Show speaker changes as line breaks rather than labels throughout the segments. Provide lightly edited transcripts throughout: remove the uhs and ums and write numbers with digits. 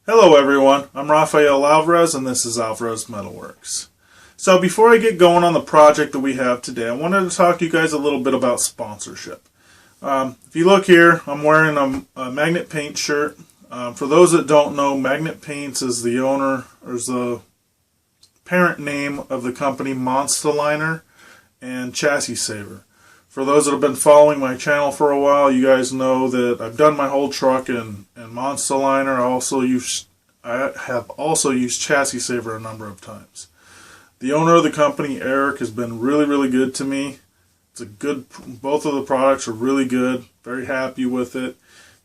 Hello everyone, I'm Rafael Alvarez and this is Alvarez Metalworks. So before I get going on the project that we have today, I wanted to talk to you guys a little bit about sponsorship. If you look here, I'm wearing a Magnet Paint shirt. For those that don't know, Magnet Paints is the owner, or is the parent name of the company Monstaliner and Chassis Saver. For those that have been following my channel for a while, you guys know that I've done my whole truck in Monstaliner. I have also used Chassis Saver a number of times. The owner of the company, Eric, has been really good to me. Both of the products are really good. Very happy with it.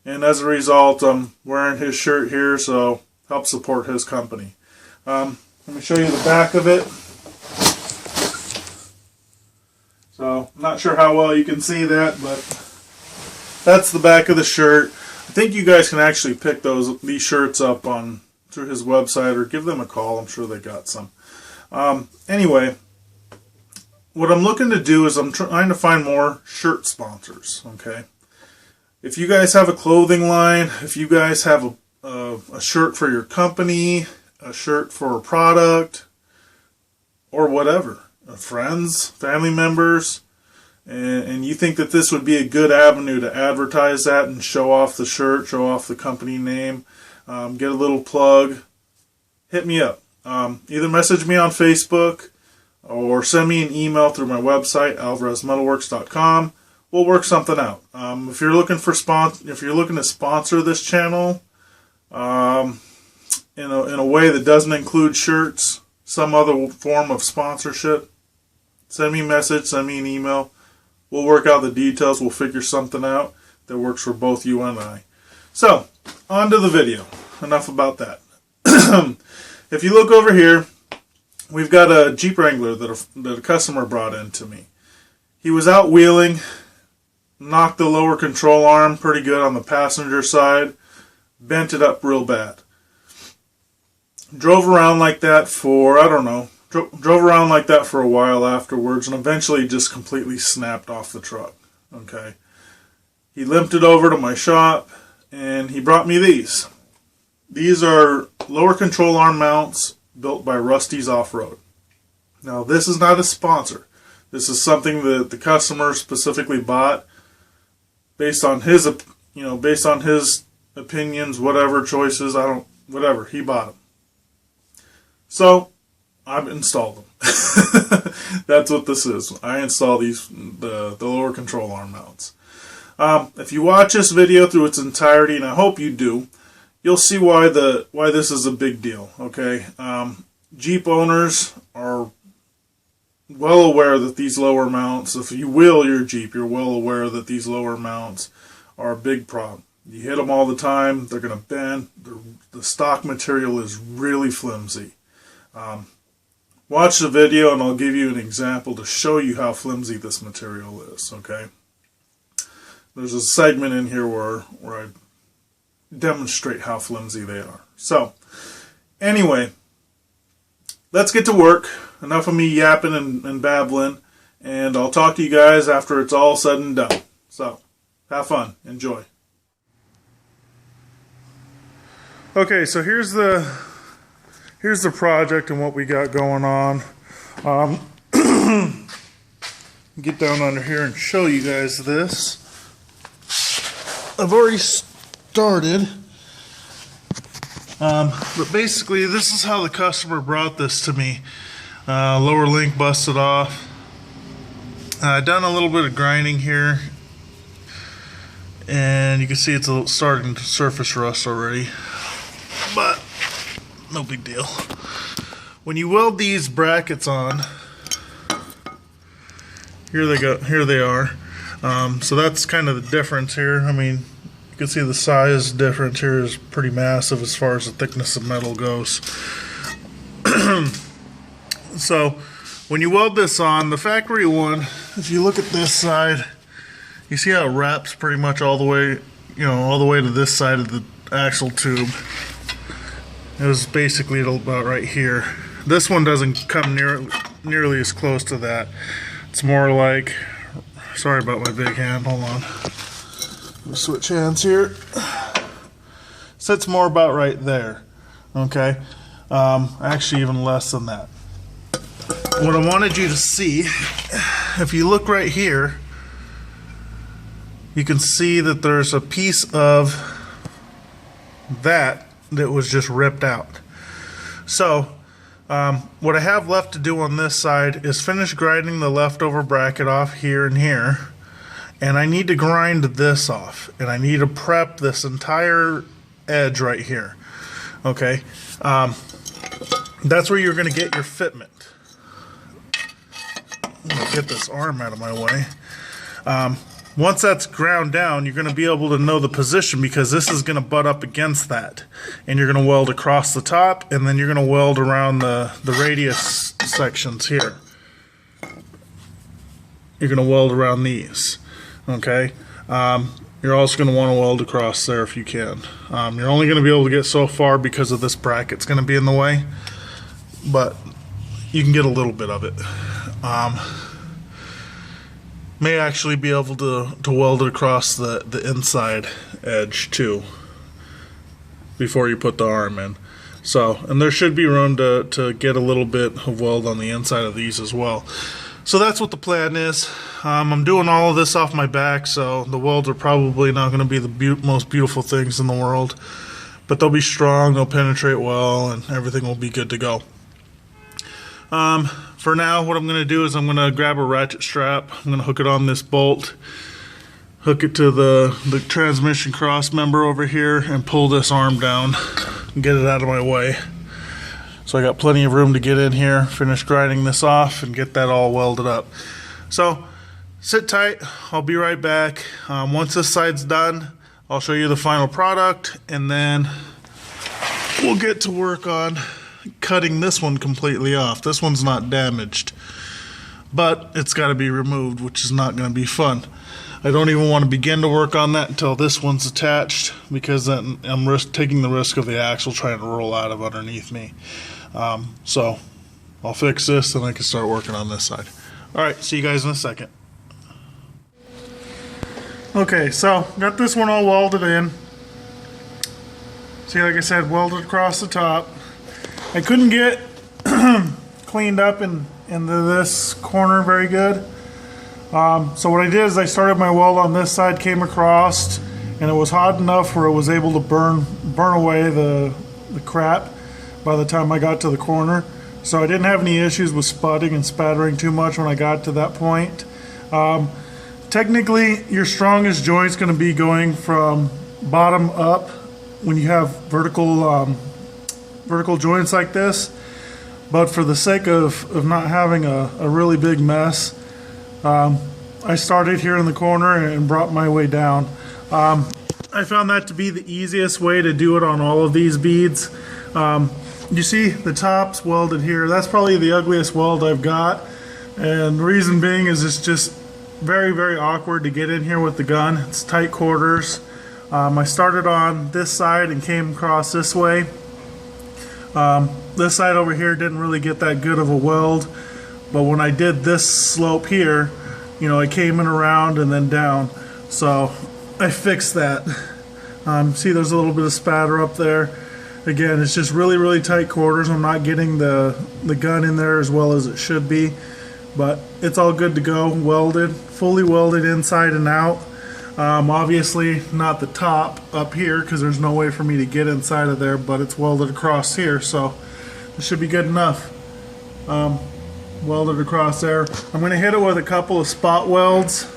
And as a result, I'm wearing his shirt here, so help support his company. Let me show you the back of it. So, I'm not sure how well you can see that, but that's the back of the shirt. I think you guys can actually pick these shirts up through his website or give them a call. I'm sure they got some. Anyway, what I'm looking to do is I'm trying to find more shirt sponsors, okay? If you guys have a clothing line, if you guys have a shirt for your company, a shirt for a product, or whatever, friends, family members, and you think that this would be a good avenue to advertise that and show off the shirt, show off the company name, get a little plug, hit me up. Either message me on Facebook or send me an email through my website, alvarezmetalworks.com. We'll work something out. If you're looking to sponsor this channel in a way that doesn't include shirts, some other form of sponsorship, send me a message, send me an email. We'll work out the details. We'll figure something out that works for both you and I. So, on to the video. Enough about that. If you look over here, we've got a Jeep Wrangler that a customer brought in to me. He was out wheeling, knocked the lower control arm pretty good on the passenger side, bent it up real bad. Drove around like that for, I don't know, drove around like that for a while afterwards and eventually just completely snapped off the truck. Okay. He limped it over to my shop and he brought me these. These are lower control arm mounts built by Rusty's Offroad. Now this is not a sponsor. This is something that the customer specifically bought based on his opinions, whatever choices, whatever, he bought them. So, I've installed them. That's what this is. I install the lower control arm mounts. If you watch this video through its entirety, and I hope you do, you'll see why this is a big deal. Okay, Jeep owners are well aware that these lower mounts, if you wheel your Jeep, you're well aware that these lower mounts are a big problem. You hit them all the time, they're going to bend. The stock material is really flimsy. Watch the video and I'll give you an example to show you how flimsy this material is, okay? There's a segment in here where I demonstrate how flimsy they are. So, anyway, let's get to work. Enough of me yapping and babbling, and I'll talk to you guys after it's all said and done. So, have fun. Enjoy. Okay, so here's the project and what we got going on. Get down under here and show you guys this. I've already started. But basically, this is how the customer brought this to me. Lower link busted off. Done a little bit of grinding here. And you can see it's starting to surface rust already. But no big deal. When you weld these brackets on, here they are. So that's kind of the difference here. I mean, you can see the size difference here is pretty massive as far as the thickness of metal goes. So when you weld this on, the factory one, if you look at this side, you see how it wraps pretty much all the way, all the way to this side of the axle tube. It was basically about right here. This one doesn't come nearly as close to that. It's more like, sorry about my big hand, hold on. We'll switch hands here. So it's more about right there. Okay, actually even less than that. What I wanted you to see, if you look right here, you can see that there's a piece of that was just ripped out. So what I have left to do on this side is finish grinding the leftover bracket off here and here, and I need to grind this off, and I need to prep this entire edge right here. Okay, that's where you're going to get your fitment. I'm going to get this arm out of my way. Once that's ground down, you're going to be able to know the position, because this is going to butt up against that. And you're going to weld across the top, and then you're going to weld around the radius sections here. You're going to weld around these. Okay? You're also going to want to weld across there if you can. You're only going to be able to get so far because of this bracket's going to be in the way. But you can get a little bit of it. May actually be able to weld it across the inside edge too before you put the arm in. So, and there should be room to get a little bit of weld on the inside of these as well. So that's what the plan is. I'm doing all of this off my back, so the welds are probably not going to be the most beautiful things in the world, but they'll be strong, they'll penetrate well, and everything will be good to go. For now, what I'm going to do is I'm going to grab a ratchet strap. I'm going to hook it on this bolt, hook it to the transmission cross member over here, and pull this arm down and get it out of my way. So I got plenty of room to get in here, finish grinding this off, and get that all welded up. So sit tight, I'll be right back. Once this side's done, I'll show you the final product, and then we'll get to work on cutting this one completely off. This one's not damaged, but it's got to be removed, which is not going to be fun. I don't even want to begin to work on that until this one's attached, because then I'm taking the risk of the axle trying to roll out of underneath me. So I'll fix this, and I can start working on this side. Alright, see you guys in a second. Okay, so got this one all welded in. See, like I said, welded across the top. I couldn't get cleaned up into this corner very good. So what I did is I started my weld on this side, came across, and it was hot enough where it was able to burn away the crap by the time I got to the corner. So I didn't have any issues with sputting and spattering too much when I got to that point. Technically, your strongest joint's going to be going from bottom up when you have vertical joints like this, but for the sake of not having a really big mess, I started here in the corner and brought my way down. I found that to be the easiest way to do it on all of these beads. You see the top's welded here. That's probably the ugliest weld I've got, and the reason being is it's just very, very awkward to get in here with the gun. It's tight quarters. I started on this side and came across this way. This side over here didn't really get that good of a weld, but when I did this slope here, you know, I came in around and then down, so I fixed that. See, there's a little bit of spatter up there. Again, it's just really, really tight quarters. I'm not getting the gun in there as well as it should be, but it's all good to go. Welded, fully welded inside and out. Obviously not the top up here, because there's no way for me to get inside of there, but it's welded across here, so it should be good enough. Welded across there. I'm going to hit it with a couple of spot welds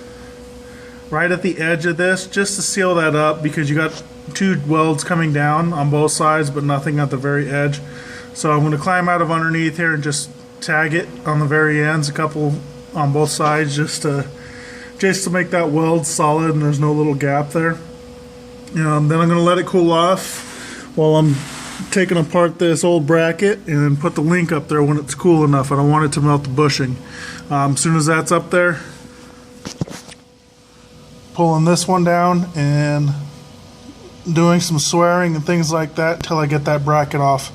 right at the edge of this, just to seal that up, because you got two welds coming down on both sides but nothing at the very edge. So I'm going to climb out of underneath here and just tag it on the very ends, a couple on both sides, just to make that weld solid and there's no little gap there. Then I'm going to let it cool off while I'm taking apart this old bracket, and then put the link up there when it's cool enough. I don't want it to melt the bushing. As soon as that's up there, pulling this one down and doing some swearing and things like that until I get that bracket off.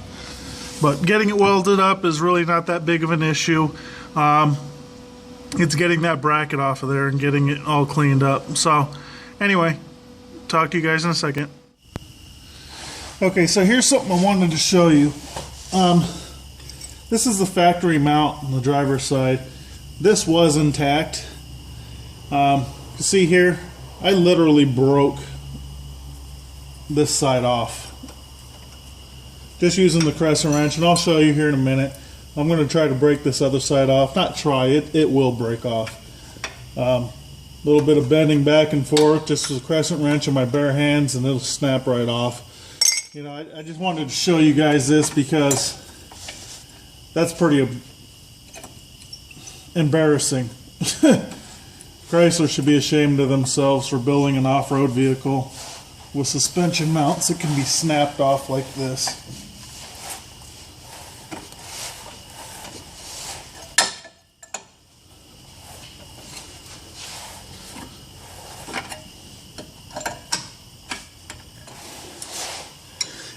But getting it welded up is really not that big of an issue. It's getting that bracket off of there and getting it all cleaned up. So anyway, talk to you guys in a second. Okay, so here's something I wanted to show you. This is the factory mount on the driver's side. This was intact. You see here, I literally broke this side off just using the crescent wrench, and I'll show you here in a minute. I'm going to try to break this other side off. Not try, it will break off. A little bit of bending back and forth, just with a crescent wrench in my bare hands, and it'll snap right off. You know, I just wanted to show you guys this because that's pretty embarrassing. Chrysler should be ashamed of themselves for building an off-road vehicle with suspension mounts that can be snapped off like this.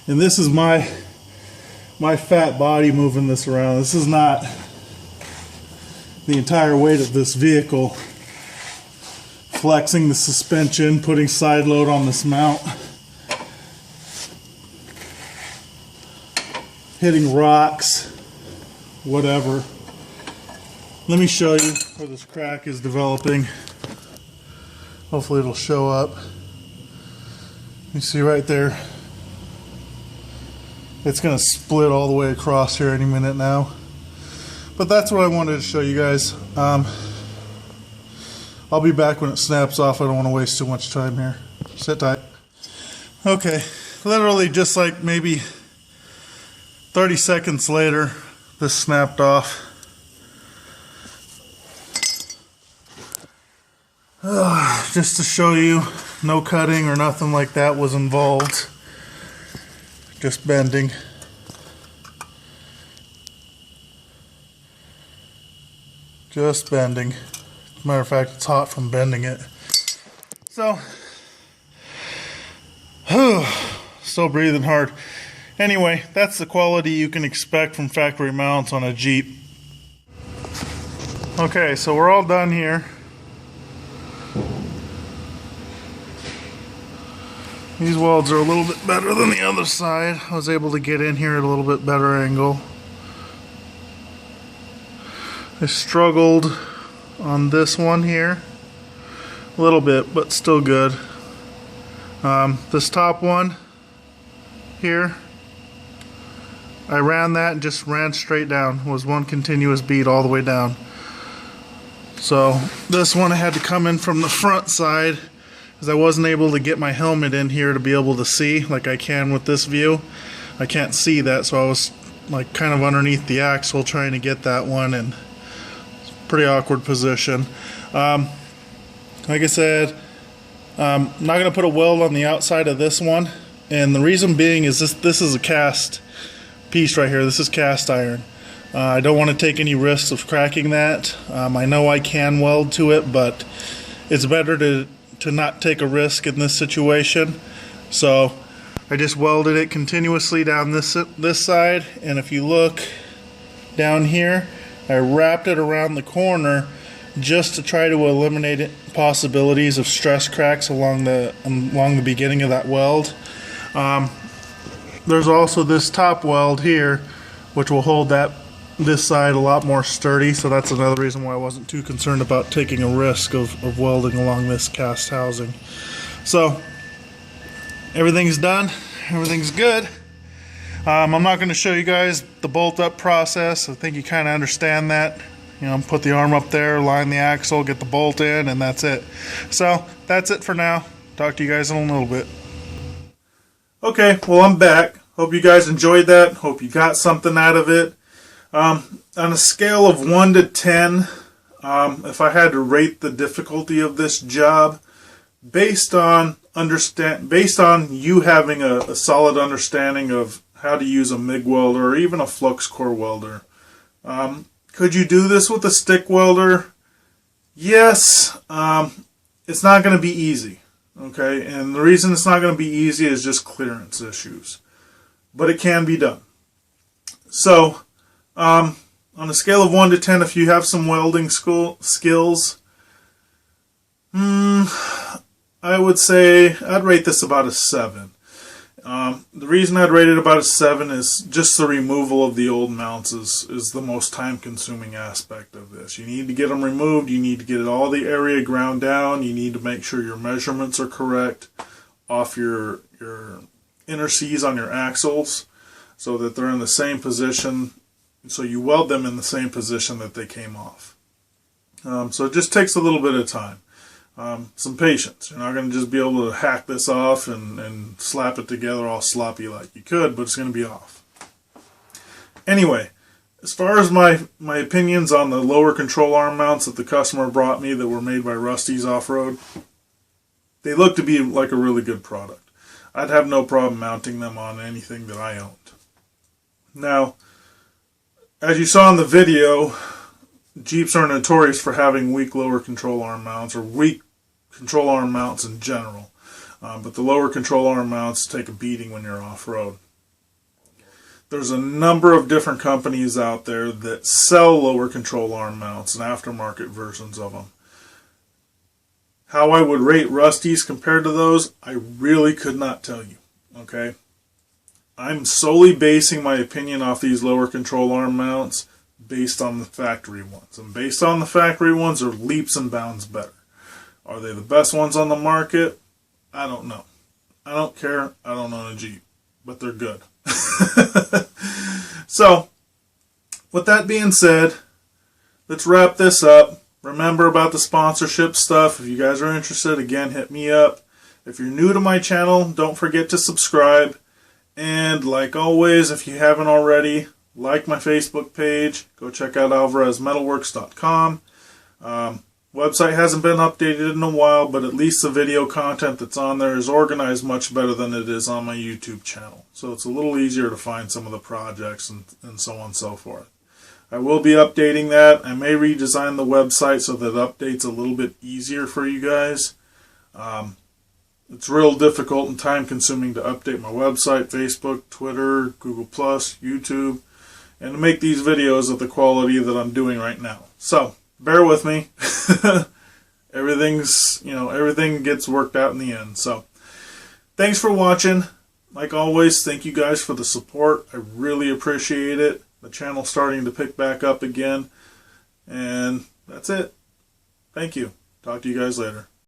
And this is my fat body moving this around. This is not the entire weight of this vehicle. Flexing the suspension, putting side load on this mount, hitting rocks, whatever. Let me show you where this crack is developing. Hopefully it'll show up. You see right there. It's going to split all the way across here any minute now. But that's what I wanted to show you guys. I'll be back when it snaps off. I don't want to waste too much time here. Sit tight. Okay, literally just like maybe 30 seconds later, this snapped off. Just to show you, no cutting or nothing like that was involved. Just bending. Just bending. As a matter of fact, it's hot from bending it. So, still breathing hard. Anyway, that's the quality you can expect from factory mounts on a Jeep. Okay, so we're all done here. These welds are a little bit better than the other side. I was able to get in here at a little bit better angle. I struggled on this one here a little bit, but still good. This top one here, I ran that and just ran straight down. It was one continuous bead all the way down. So this one I had to come in from the front side because I wasn't able to get my helmet in here to be able to see like I can with this view. I can't see that, so I was like kind of underneath the axle trying to get that one, and it's a pretty awkward position. Like I said, I'm not going to put a weld on the outside of this one, and the reason being is this is a cast piece right here. This is cast iron. I don't want to take any risks of cracking that. I know I can weld to it, but it's better to not take a risk in this situation. So I just welded it continuously down this side, and if you look down here, I wrapped it around the corner just to try to eliminate possibilities of stress cracks along the beginning of that weld. There's also this top weld here, which will hold this side a lot more sturdy, so that's another reason why I wasn't too concerned about taking a risk of welding along this cast housing. So everything's done, everything's good. I'm not going to show you guys the bolt up process. I think you kind of understand that. You know, put the arm up there, line the axle, get the bolt in, and that's it. So that's it for now. Talk to you guys in a little bit. Okay, well, I'm back. Hope you guys enjoyed that. Hope you got something out of it. On a scale of 1 to 10, if I had to rate the difficulty of this job, based on you having a solid understanding of how to use a MIG welder or even a flux core welder, could you do this with a stick welder? Yes. It's not going to be easy. Okay, and the reason it's not going to be easy is just clearance issues, but it can be done. So, on a scale of 1 to 10, if you have some welding skills, I would say I'd rate this about a 7. The reason I'd rate it about a 7 is just the removal of the old mounts is the most time-consuming aspect of this. You need to get them removed. You need to get all the area ground down. You need to make sure your measurements are correct off your inner C's on your axles so that they're in the same position. So you weld them in the same position that they came off. So it just takes a little bit of time. Some patience. You're not going to just be able to hack this off and slap it together all sloppy like you could, but it's going to be off. Anyway, as far as my opinions on the lower control arm mounts that the customer brought me that were made by Rusty's Offroad, they look to be like a really good product. I'd have no problem mounting them on anything that I owned. Now, as you saw in the video, Jeeps are notorious for having weak lower control arm mounts, or weak control arm mounts in general. But the lower control arm mounts take a beating when you're off-road. There's a number of different companies out there that sell lower control arm mounts and aftermarket versions of them. How I would rate Rusty's compared to those, I really could not tell you. Okay? I'm solely basing my opinion off these lower control arm mounts based on the factory ones. And based on the factory ones are leaps and bounds better. Are they the best ones on the market? I don't know. I don't care. I don't own a Jeep. But they're good. So, with that being said, let's wrap this up. Remember about the sponsorship stuff. If you guys are interested, again, hit me up. If you're new to my channel, don't forget to subscribe. And like always, if you haven't already, like my Facebook page. Go check out alvarezmetalworks.com. Website hasn't been updated in a while, but at least the video content that's on there is organized much better than it is on my YouTube channel. So it's a little easier to find some of the projects and so on and so forth. I will be updating that. I may redesign the website so that it updates a little bit easier for you guys. It's real difficult and time consuming to update my website, Facebook, Twitter, Google+, YouTube, and to make these videos of the quality that I'm doing right now. So, bear with me. Everything gets worked out in the end. So, thanks for watching. Like always, thank you guys for the support. I really appreciate it. The channel's starting to pick back up again. And that's it. Thank you. Talk to you guys later.